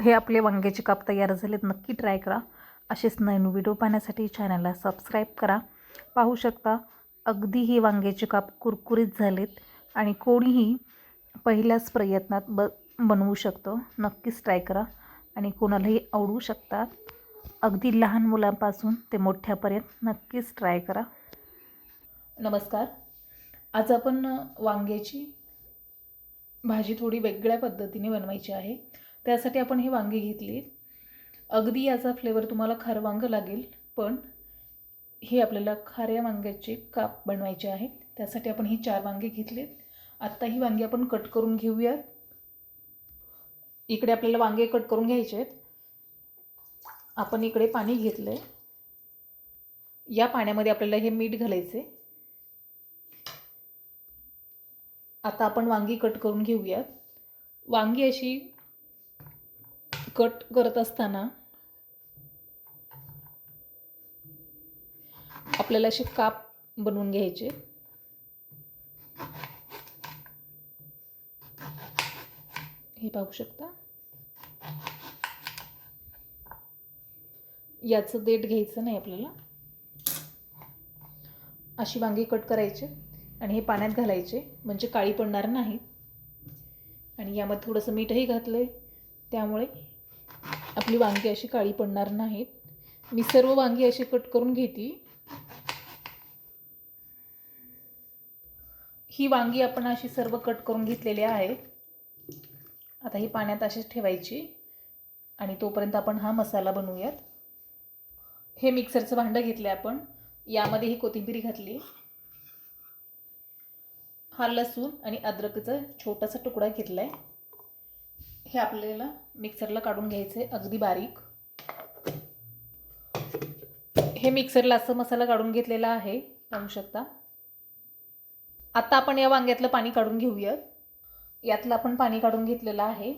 हे आपले वांग्याचे काप तयार झालेत, नक्की ट्राय करा. असेच नवीन व्हिडिओ पाहण्यासाठी चॅनलला सबस्क्राईब करा. पाहू शकता अगदी हे वांग्याचे काप कुरकुरीत झालेत आणि कोणीही पहिल्याच प्रयत्नात बनवू शकतो. नक्कीच ट्राय करा आणि कोणालाही आवडू शकतात. अगदी लहान मुलांपासून ते मोठ्यापर्यंत नक्कीच ट्राय करा. नमस्कार. आज आपण वांग्याची भाजी थोडी वेगळ्या पद्धतीने बनवायची आहे. त्यासाठी आपण ही वांगी घेतली. अगदी याचा फ्लेवर तुम्हाला खारं वांगं लागेल, पण हे आपल्याला खाऱ्या वांग्याचे काप बनवायचे आहेत. त्यासाठी आपण ही 4 वांगे घेतलेत. आत्ता ही वांगी आपण कट करून घेऊयात. इकडे आपल्याला वांगे कट करून घ्यायचे आहेत. आपण इकडे पाणी घेतलं आहे. या पाण्यामध्ये आपल्याला हे मीठ घालायचे. आता आपण वांगी कट करून घेऊयात. वांगी अशी कट करत असताना आपल्याला असे काप बनवून घ्यायचे. हे पाहू शकता. याचं देठ घ्यायचं नाही आपल्याला. अशी वांगी कट करायचे आणि हे पाण्यात घालायचे, म्हणजे काळी पडणार नाहीत. आणि यामध्ये थोडंसं मीठही घातलं आहे, त्यामुळे आपली वांगी अशी काळी पडणार नाहीत. मी सर्व वांगी अशी कट करून घेते. ही वांगी आपण अशी सर्व कट करून घेतलेली आहेत. आता ही पाण्यात अशीच ठेवायची आणि तोपर्यंत आपण हा मसाला बनवूयात. हे मिक्सरचं भांडं घेतलं आपण. यामध्ये ही कोथिंबीर घातली. हा लसूण आणि अद्रकचा छोटासा तुकडा घेतला आहे. हे आपल्याला मिक्सरला काढून घ्यायचं आहे अगदी बारीक. हे मिक्सरला असं मसाला काढून घेतलेला आहे, पाहू शकता. आता आपण या वांग्यातलं पाणी काढून घेऊयात. यातलं आपण पाणी काढून घेतलेलं आहे.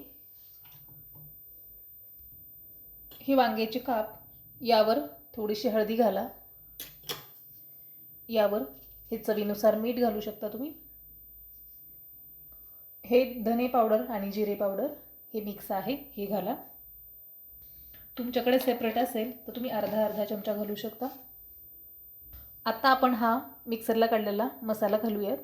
ही वांग्याचे काप यावर थोडीशी हळदी घाला. यावर हे चवीनुसार मीठ घालू शकता तुम्ही. हे धने पावडर आणि जिरे पावडर हे मिक्स आहे, हे घाला. तुमच्याकडे सेपरेट असेल तर तुम्ही अर्धा चमचा घालू शकता. आता आपण हा मिक्सरला काढलेला मसाला घालूयात.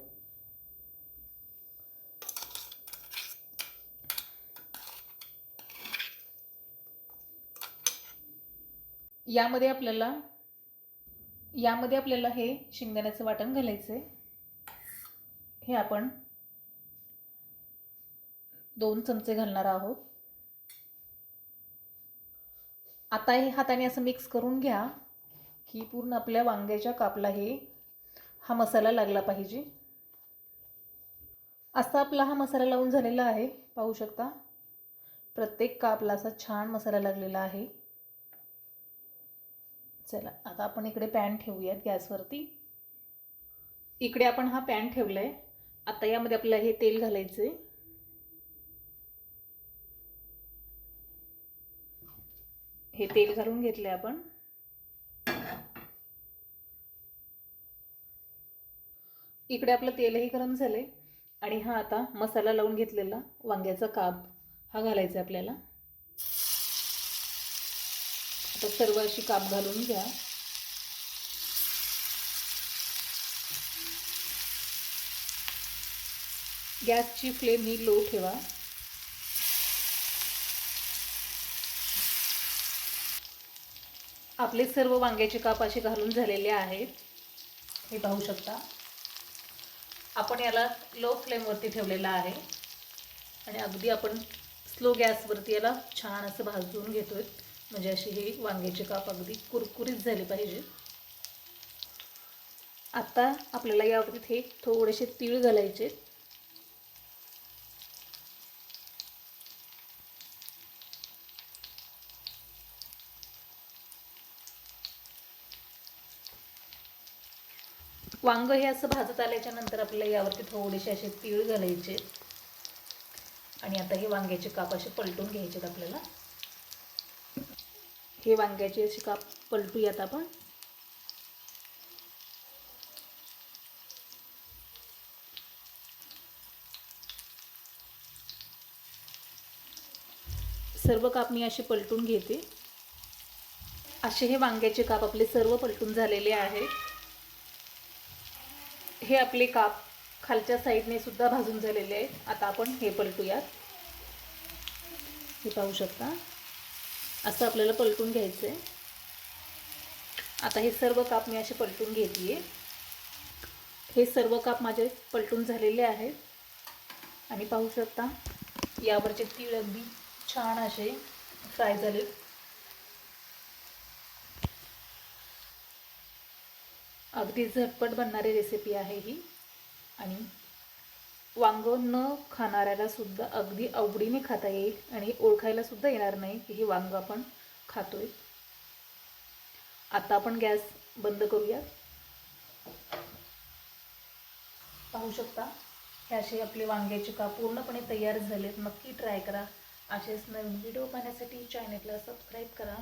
यामध्ये आपल्याला हे शेंगदाण्याचं वाटण घालायचं आहे. हे आपण 2 चमचे घालणार आहोत. आता हे हाताने असं मिक्स करून घ्या की पूर्ण आपल्या वांग्याच्या कापला हा मसाला लागला पाहिजे. असा आपला हा मसाला लावून झालेला आहे, पाहू शकता. प्रत्येक कापला असा छान मसाला लागलेला आहे. चला आता आपण इकडे पॅन ठेवूयात गॅसवरती. इकडे आपण हा पॅन ठेवलाय. आता यामध्ये आपल्याला हे तेल घालायचे. हे तेल घालून घेतले आपण. इकडे आपलं तेलही गरम झाले आणि हा आता मसाला लावून घेतलेला वांग्याचा काप हा घालायचा आपल्याला. आता सर्व अशी काप घालून घ्या. गॅसची फ्लेम ही लो ठेवा. आपले सर्व वांग्याचे काप असे घालून झालेले आहेत, हे पाहू शकता. आपण याला लो फ्लेमवरती ठेवलेला आहे आणि अगदी आपण स्लो गॅसवरती याला छान असं भाजून घेतोय, म्हणजे असे हे वांग्याचे काप अगदी कुरकुरीत झाले पाहिजे. आता आपल्याला यावरती हे थोडेसे तीळ घालायचे. वांग हे असं भाजत आल्याच्या नंतर आपल्याला यावरती थोडेसे असे तीळ घालायचे आणि आता हे वांग्याचे काप असे पलटून घ्यायचे आपल्याला. हे वांग्याचे असे काप पलटूयात आपण. सर्व काप मी असे पलटून घेते. असे हे वांग्याचे काप आपले सर्व पलटून झालेले आहेत. हे आपले काप खालच्या साईडने सुद्धा भाजून झालेले आहेत. आता आपण हे पलटूयात. हे पाहू शकता, असं आपल्याला पलटून घ्यायचं आहे. आता हे सर्व काप मी असे पलटून घेते. हे सर्व काप माझे पलटून झालेले आहेत आणि पाहू शकता यावरचे तीळ अगदी छान असे फ्राय झाले. अगदी झटपट बनणारी रेसिपी आहे ही आणि वांग न खाणाऱ्याला सुद्धा अगदी आवडीने खाता येईल आणि ओळखायला सुद्धा येणार नाही की हे वांग आपण खातोय. आता आपण गॅस बंद करूया. पाहू शकता हे असे आपले वांग्याचे काप पूर्णपणे तयार झालेत. नक्की ट्राय करा. असेच नवीन व्हिडिओ पाहण्यासाठी चॅनलला सबस्क्राईब करा.